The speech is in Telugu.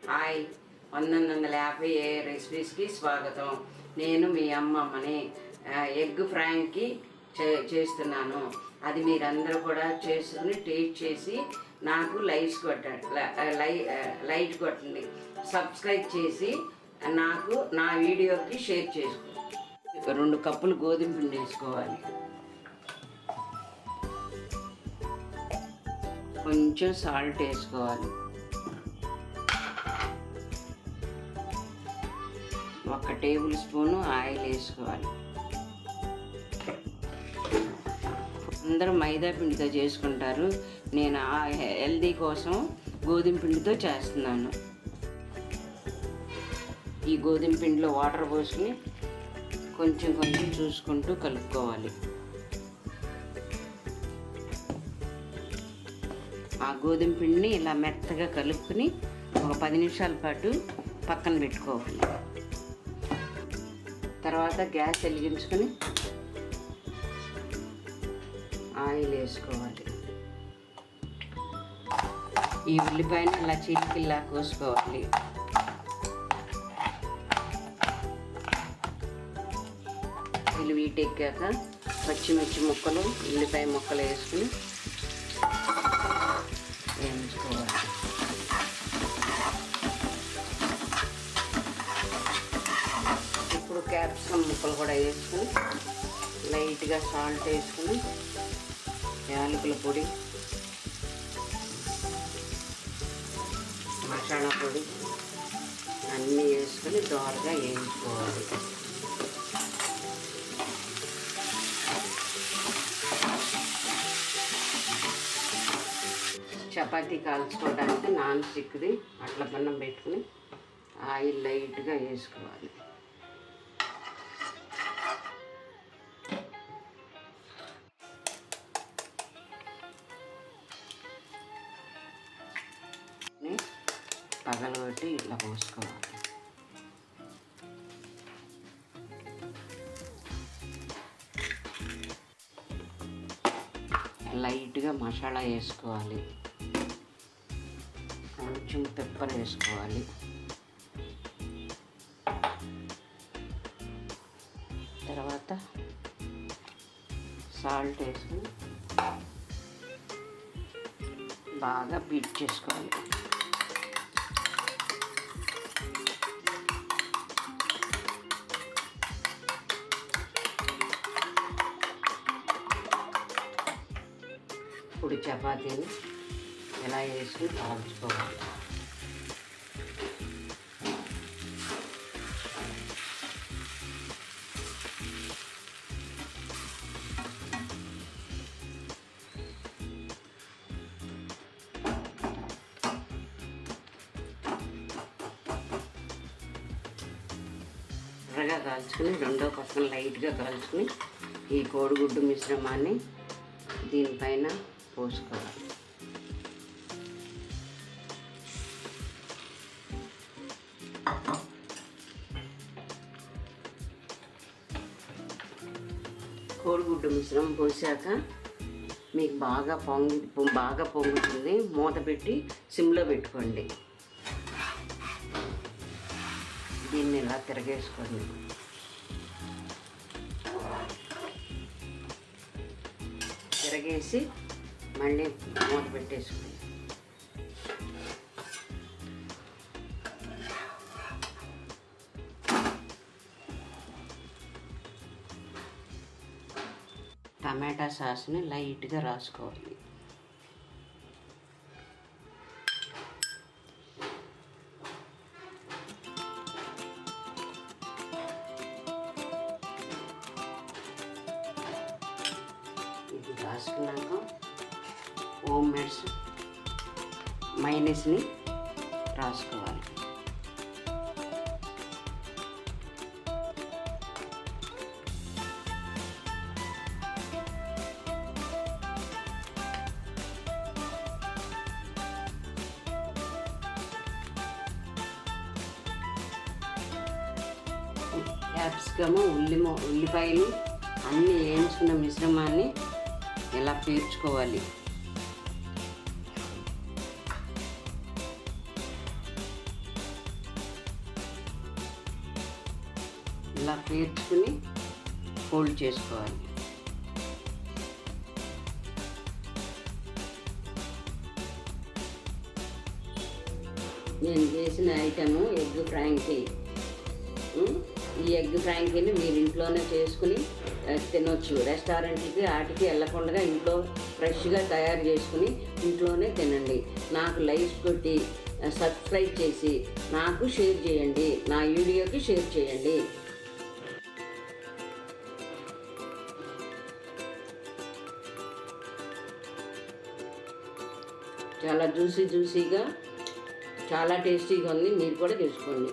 హాయ్ 1950 రెసిపీస్కి స్వాగతం. నేను మీ అమ్మమ్మని. ఎగ్ ఫ్రాంకీ చేస్తున్నాను. అది మీరందరూ కూడా చేసుకుని టేస్ట్ చేసి నాకు లైట్ కొట్టండి, సబ్స్క్రైబ్ చేసి నాకు నా వీడియోకి షేర్ చేసుకోండి. 2 కప్పులు గోధుమ పిండి వేసుకోవాలి, కొంచెం సాల్ట్ వేసుకోవాలి, 1 టేబుల్ స్పూను ఆయిల్ వేసుకోవాలి. అందరూ మైదా పిండితో చేసుకుంటారు, నేను హెల్దీ కోసం గోధుమ పిండితో చేస్తున్నాను. ఈ గోధుమ పిండిలో వాటర్ పోసుకుని కొంచెం కొంచెం చూసుకుంటూ కలుపుకోవాలి. ఆ గోధుమ పిండిని ఇలా మెత్తగా కలుపుకుని ఒక 10 నిమిషాల పాటు పక్కన పెట్టుకోవాలి. తర్వాత గ్యాస్ వెలిగించుకొని ఆయిల్ వేసుకోవాలి. ఈ ఉల్లిపాయని ఇలా చిటికిల్లా కోసుకోవాలి. వీటెక్కాక పచ్చిమిర్చి ముక్కలు, ఉల్లిపాయ ముక్కలు వేసుకుని వేయించుకోవాలి. ఇప్పుడు క్యాప్సికమ్ ముక్కలు కూడా వేసుకుని లైట్గా సాల్ట్ వేసుకుని యాలకుల పొడి, మసాలా పొడి అన్నీ వేసుకొని దోరగా వేయించుకోవాలి. చపాతీ కాల్చుకోవడానికి నాన్ స్టిక్ది అట్ల పన్నం పెట్టుకుని ఆయిల్ లైట్గా వేసుకోవాలి. పగలగొట్టి ఇట్లా పోసుకోవాలి. లైట్గా మసాలా వేసుకోవాలి, కొంచెం పెప్పర్ వేసుకోవాలి, తర్వాత సాల్ట్ వేసుకుని బాగా బీట్ చేసుకోవాలి. ఇప్పుడు చపాతీని ఎలా వేసుకుని కాల్చుకోవాలి. ఎర్రగా కాల్చుకుని రెండో పక్కన లైట్గా కాల్చుకుని ఈ కోడిగుడ్డు మిశ్రమాన్ని దీనిపైన పోసుకోవాలి. కోడిగుడ్డు మిశ్రమం పోసాక మీకు బాగా పొంగుతుంది. మూత పెట్టి సిమ్లో పెట్టుకోండి. దీన్ని ఇలా తిరగేసుకోండి. తిరగేసి మళ్ళీ మూత పెట్టేసుకోండి. టమాటా సాస్ని లైట్గా రాసుకోవాలి. ఇది రాసుకున్నాక హోమ్ మేడ్స్ మైనస్ని రాసుకోవాలి. క్యాప్సికము, ఉల్లిపాయలు అన్నీ వేయించుకున్న మిశ్రమాన్ని ఇలా పీల్చుకోవాలి. ఇలా పేర్చుకుని ఫోల్డ్ చేసుకోవాలి. నేను చేసిన ఐటము ఎగ్ ఫ్రాంకీ. ఈ ఎగ్ ఫ్రాంకీని మీరు ఇంట్లోనే చేసుకుని తినొచ్చు. రెస్టారెంట్కి వాటికి వెళ్ళకుండా ఇంట్లో ఫ్రెష్గా తయారు చేసుకుని ఇంట్లోనే తినండి. నాకు లైక్స్ కొట్టి సబ్స్క్రైబ్ చేసి నాకు షేర్ చేయండి, నా వీడియోకి షేర్ చేయండి. చాలా జ్యూసీగా చాలా టేస్టీగా ఉంది. మీరు కూడా చేసుకోండి.